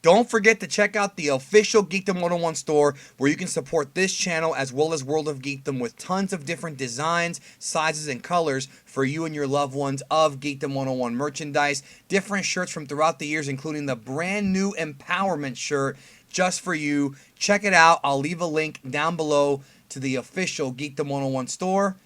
Don't forget to check out the official Geekdom 101 store where you can support this channel as well as World of Geekdom with tons of different designs, sizes, and colors for you and your loved ones of Geekdom 101 merchandise. Different shirts from throughout the years, including the brand new Empowerment shirt just for you. Check it out. I'll leave a link down below to the official Geekdom 101 store.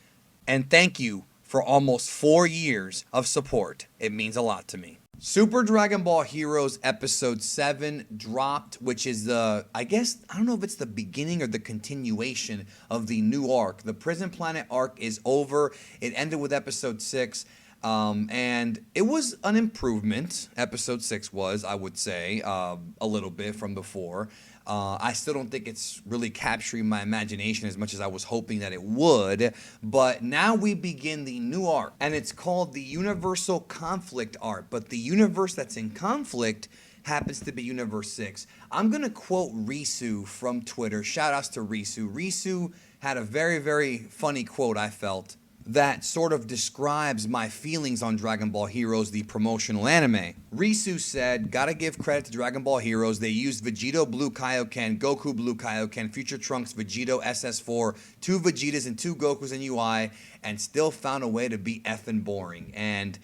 And thank you for almost 4 years of support. It means a lot to me. Super Dragon Ball Heroes Episode 7 dropped, which is I don't know if it's the beginning or the continuation of the new arc. The Prison Planet arc is over. It ended with Episode 6. And it was an improvement. Episode 6 was, I would say, a little bit from before. I still don't think it's really capturing my imagination as much as I was hoping that it would. But now we begin the new arc, and it's called the Universal Conflict arc. But the universe that's in conflict happens to be Universe 6. I'm going to quote Risu from Twitter. Shout outs to Risu. Risu had a very, very funny quote, I felt, that sort of describes my feelings on Dragon Ball Heroes, the promotional anime. Risu said, gotta give credit to Dragon Ball Heroes. They used Vegito Blue Kaioken, Goku Blue Kaioken, Future Trunks Vegito SS4, 2 Vegetas and 2 Gokus in UI, and still found a way to be effing boring. And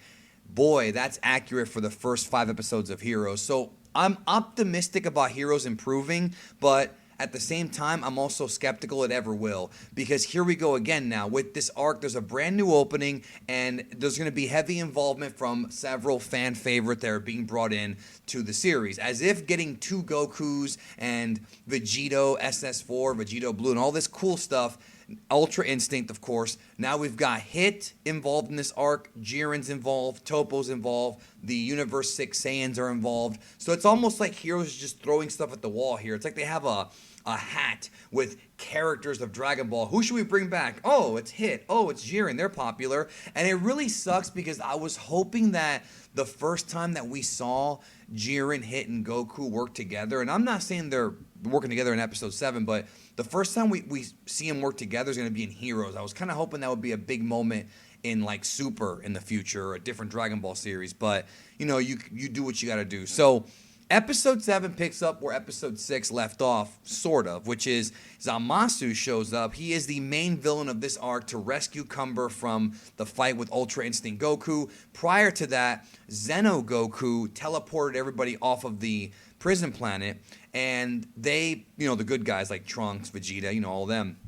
boy, that's accurate for the first 5 episodes of Heroes. So I'm optimistic about Heroes improving, but at the same time, I'm also skeptical it ever will, because here we go again now. With this arc, there's a brand new opening, and there's going to be heavy involvement from several fan favorites that are being brought in to the series. As if getting 2 Gokus and Vegito SS4, Vegito Blue, and all this cool stuff, Ultra Instinct, of course. Now we've got Hit involved in this arc, Jiren's involved, Topo's involved, the Universe 6 Saiyans are involved. So it's almost like Heroes is just throwing stuff at the wall here. It's like they have a hat with characters of Dragon Ball. Who should we bring back? Oh, it's Hit. Oh, it's Jiren. They're popular. And it really sucks because I was hoping that the first time that we saw Jiren, Hit, and Goku work together, and I'm not saying they're working together in Episode 7, but the first time we see them work together is going to be in Heroes. I was kind of hoping that would be a big moment in like Super in the future, or a different Dragon Ball series. But, you know, you do what you got to do. So Episode 7 picks up where Episode 6 left off, sort of, which is Zamasu shows up. He is the main villain of this arc to rescue Cumber from the fight with Ultra Instinct Goku. Prior to that, Zeno Goku teleported everybody off of the prison planet, and they, you know, the good guys like Trunks, Vegeta, you know, all of them,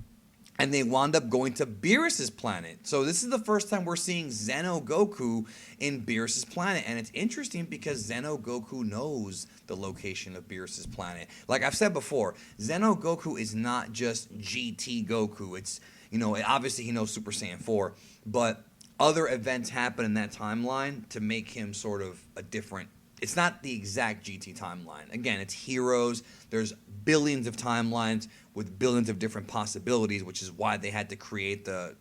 and they wound up going to Beerus's planet. So this is the first time we're seeing Zeno Goku in Beerus's planet. And it's interesting because Zeno Goku knows the location of Beerus's planet. Like I've said before, Zeno Goku is not just GT Goku. It's, you know, obviously he knows Super Saiyan 4, but other events happen in that timeline to make him sort of a different. It's not the exact GT timeline. Again, it's Heroes. There's billions of timelines with billions of different possibilities, which is why they had to create the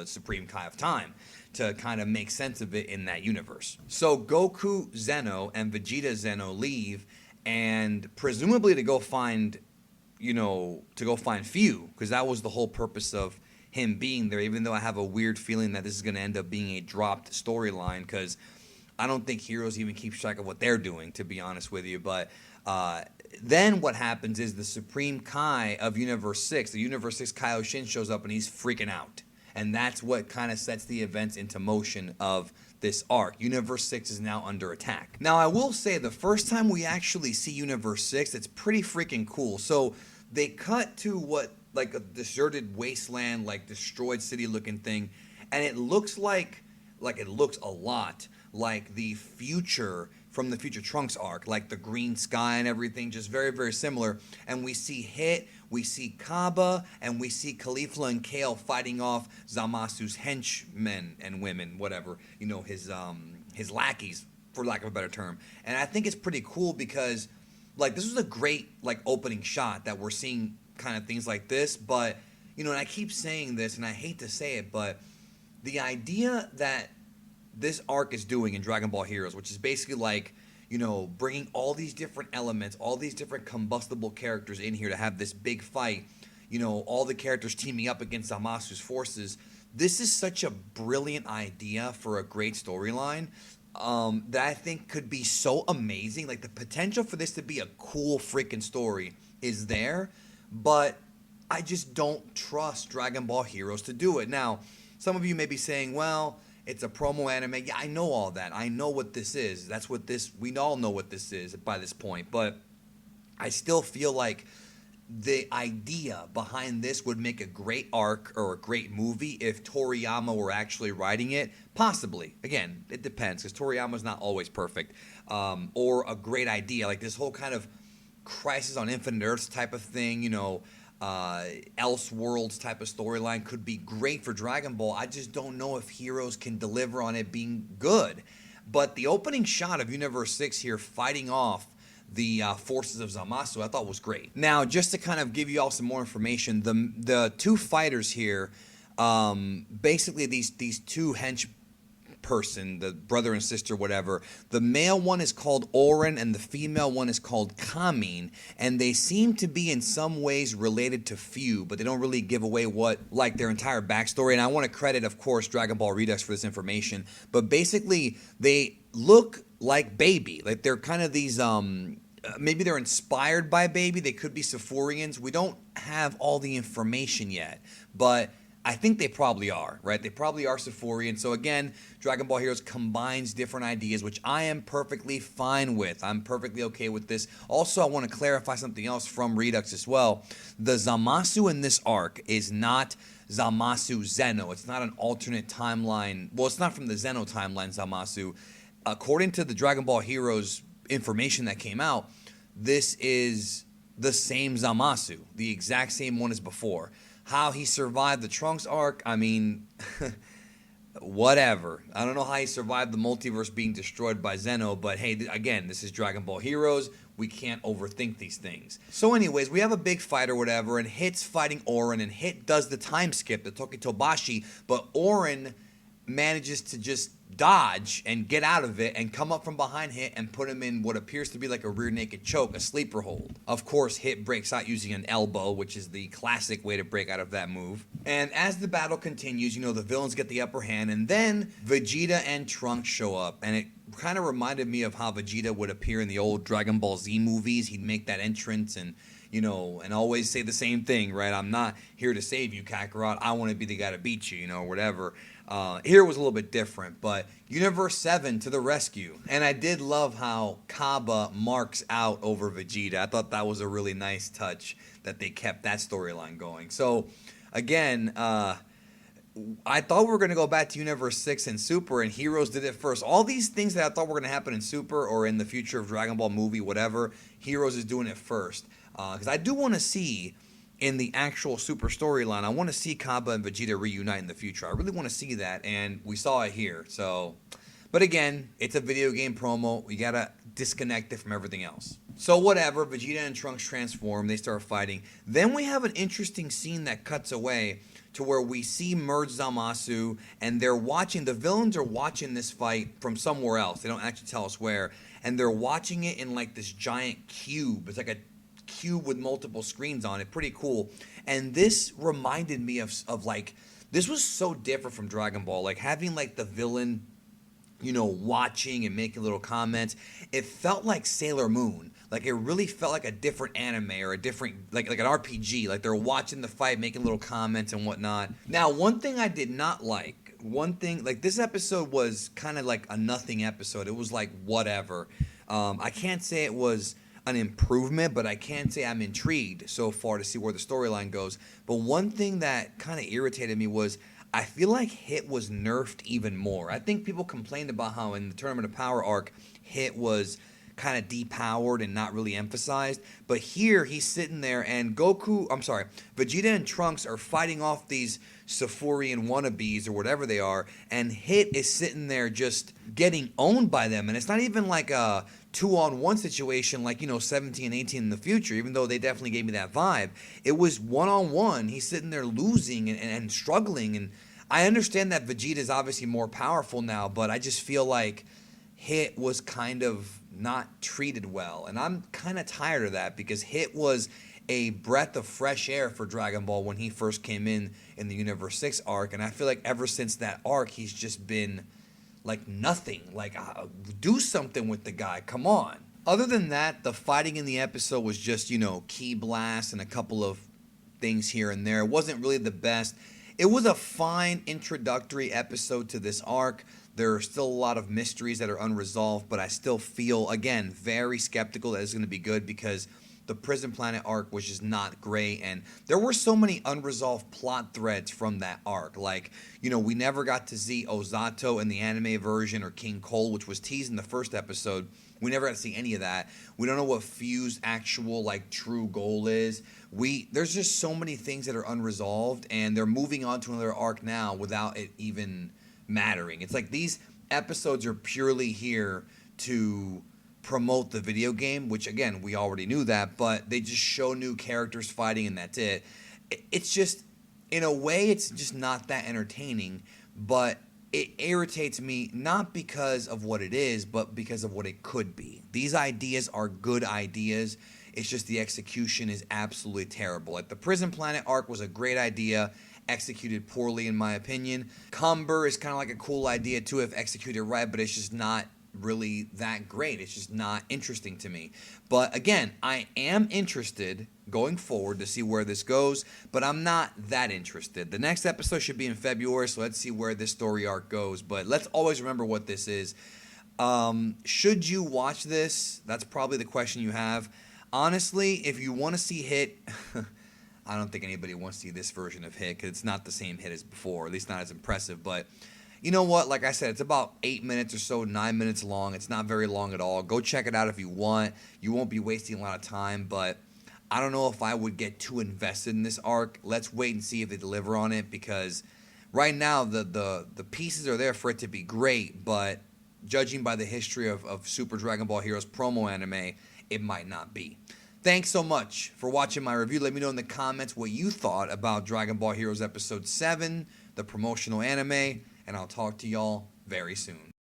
Supreme Kai of Time to kind of make sense of it in that universe. So Goku Zeno and Vegeta Zeno leave, and presumably to go find Fu, because that was the whole purpose of him being there, even though I have a weird feeling that this is going to end up being a dropped storyline, because I don't think Heroes even keeps track of what they're doing, to be honest with you. But then what happens is the Supreme Kai of Universe 6, the Universe 6 Kaioshin, shows up and he's freaking out. And that's what kind of sets the events into motion of this arc. Universe 6 is now under attack. Now, I will say the first time we actually see Universe 6, it's pretty freaking cool. So they cut to what, like a deserted wasteland, like destroyed city looking thing. And it looks like it looks a lot like the future from the Future Trunks arc, like the green sky and everything, just very, very similar. And we see Hit, we see Kaba, and we see Caulifla and Kale fighting off Zamasu's henchmen and women, whatever, you know, his lackeys, for lack of a better term. And I think it's pretty cool because, like, this was a great, like, opening shot that we're seeing kind of things like this. But, you know, and I keep saying this, and I hate to say it, but the idea that this arc is doing in Dragon Ball Heroes, which is basically like, you know, bringing all these different elements, all these different combustible characters in here to have this big fight, you know, all the characters teaming up against Zamasu's forces. This is such a brilliant idea for a great storyline. that I think could be so amazing. Like the potential for this to be a cool freaking story is there, but I just don't trust Dragon Ball Heroes to do it. Now, some of you may be saying, well, it's a promo anime. Yeah, I know all that. I know what this is. That's what this, we all know what this is by this point. But I still feel like the idea behind this would make a great arc or a great movie if Toriyama were actually writing it. Possibly. Again, it depends because Toriyama's not always perfect. Or a great idea, like this whole kind of Crisis on Infinite Earths type of thing, Elseworlds type of storyline could be great for Dragon Ball. I just don't know if Heroes can deliver on it being good. But the opening shot of Universe 6 here fighting off the forces of Zamasu, I thought was great. Now, just to kind of give you all some more information, the two fighters here, basically these two hench person, the brother and sister, whatever. The male one is called Orin and the female one is called Kamin, and they seem to be in some ways related to Few, but they don't really give away what, like, their entire backstory. And I want to credit, of course, Dragon Ball Redux for this information, but basically they look like Baby. Like they're kind of these maybe they're inspired by Baby. They could be Sephorians. We don't have all the information yet, but I think they probably are, right? They probably are Sephorian. So again, Dragon Ball Heroes combines different ideas, which I am perfectly fine with. I'm perfectly okay with this. Also, I want to clarify something else from Redux as well. The Zamasu in this arc is not Zamasu Zeno. It's not an alternate timeline. Well, it's not from the Zeno timeline, Zamasu. According to the Dragon Ball Heroes information that came out, this is the same Zamasu, the exact same one as before. How he survived the Trunks arc, I mean, whatever. I don't know how he survived the multiverse being destroyed by Zeno, but hey, again, this is Dragon Ball Heroes. We can't overthink these things. So anyways, we have a big fight or whatever, and Hit's fighting Orin, and Hit does the time skip, the Tokitobashi, but Orin manages to just dodge and get out of it and come up from behind Hit and put him in what appears to be like a rear naked choke, a sleeper hold. Of course, Hit breaks out using an elbow, which is the classic way to break out of that move. And as the battle continues, the villains get the upper hand, and then Vegeta and Trunks show up, and it kind of reminded me of how Vegeta would appear in the old Dragon Ball Z movies. He'd make that entrance and and always say the same thing, right? I'm not here to save you, Kakarot. I want to be the guy to beat you, whatever. Here was a little bit different, but Universe 7 to the rescue. And I did love how Kaba marks out over Vegeta. I thought that was a really nice touch that they kept that storyline going. So, again, I thought we were going to go back to Universe 6 and Super, and Heroes did it first. All these things that I thought were going to happen in Super or in the future of Dragon Ball movie, whatever, Heroes is doing it first. Because I do want to see, in the actual Super storyline, I want to see Kaba and Vegeta reunite in the future. I really want to see that, and we saw it here. So, but again, it's a video game promo. We got to disconnect it from everything else. So whatever, Vegeta and Trunks transform. They start fighting. Then we have an interesting scene that cuts away to where we see Merge Zamasu, and they're watching, the villains are watching this fight from somewhere else. They don't actually tell us where. And they're watching it in like this giant cube. It's like a cube with multiple screens on it. Pretty cool. And this reminded me of like, this was so different from Dragon Ball. Like having like the villain, watching and making little comments. It felt like Sailor Moon. Like it really felt like a different anime or a different, like an RPG. Like they're watching the fight, making little comments and whatnot. Now, one thing I did not like, like this episode was kind of like a nothing episode. It was like whatever. I can't say it was an improvement, but I can say I'm intrigued so far to see where the storyline goes. But one thing that kind of irritated me was I feel like Hit was nerfed even more. I think people complained about how in the Tournament of Power arc, Hit was kind of depowered and not really emphasized. But here he's sitting there and Vegeta and Trunks are fighting off these Sephorian wannabes or whatever they are, and Hit is sitting there just getting owned by them. And it's not even like a 2-on-1 situation like 17 and 18 in the future, even though they definitely gave me that vibe. It was 1-on-1. He's sitting there losing and struggling, and I understand that Vegeta is obviously more powerful now, but I just feel like Hit was kind of not treated well, and I'm kind of tired of that because Hit was a breath of fresh air for Dragon Ball when he first came in the Universe 6 arc, and I feel like ever since that arc he's just been like nothing. Like, do something with the guy. Come on. Other than that, the fighting in the episode was just, key blasts and a couple of things here and there. It wasn't really the best. It was a fine introductory episode to this arc. There are still a lot of mysteries that are unresolved, but I still feel, again, very skeptical that it's going to be good because the Prison Planet arc was just not great, and there were so many unresolved plot threads from that arc. Like, we never got to see Ozato in the anime version or King Cole, which was teased in the first episode. We never got to see any of that. We don't know what Few's actual, true goal is. There's just so many things that are unresolved, and they're moving on to another arc now without it even mattering. It's like these episodes are purely here to promote the video game, which again, we already knew that, but they just show new characters fighting and that's it. It's just, in a way, it's just not that entertaining, but it irritates me not because of what it is, but because of what it could be. These ideas are good ideas. It's just the execution is absolutely terrible. Like the Prison Planet arc was a great idea, executed poorly in my opinion. Cumber is kind of like a cool idea too if executed right, but it's just not really that great. It's just not interesting to me. But again, I am interested going forward to see where this goes, but I'm not that interested. The next episode should be in February, so let's see where this story arc goes. But let's always remember what this is. Should you watch this? That's probably the question you have. Honestly, if you want to see Hit, I don't think anybody wants to see this version of Hit because it's not the same Hit as before, at least not as impressive. But you know what? Like I said, it's about 8 minutes or so, 9 minutes long. It's not very long at all. Go check it out if you want. You won't be wasting a lot of time, but I don't know if I would get too invested in this arc. Let's wait and see if they deliver on it because right now the pieces are there for it to be great, but judging by the history of Super Dragon Ball Heroes promo anime, it might not be. Thanks so much for watching my review. Let me know in the comments what you thought about Dragon Ball Heroes Episode 7, the promotional anime, and I'll talk to y'all very soon.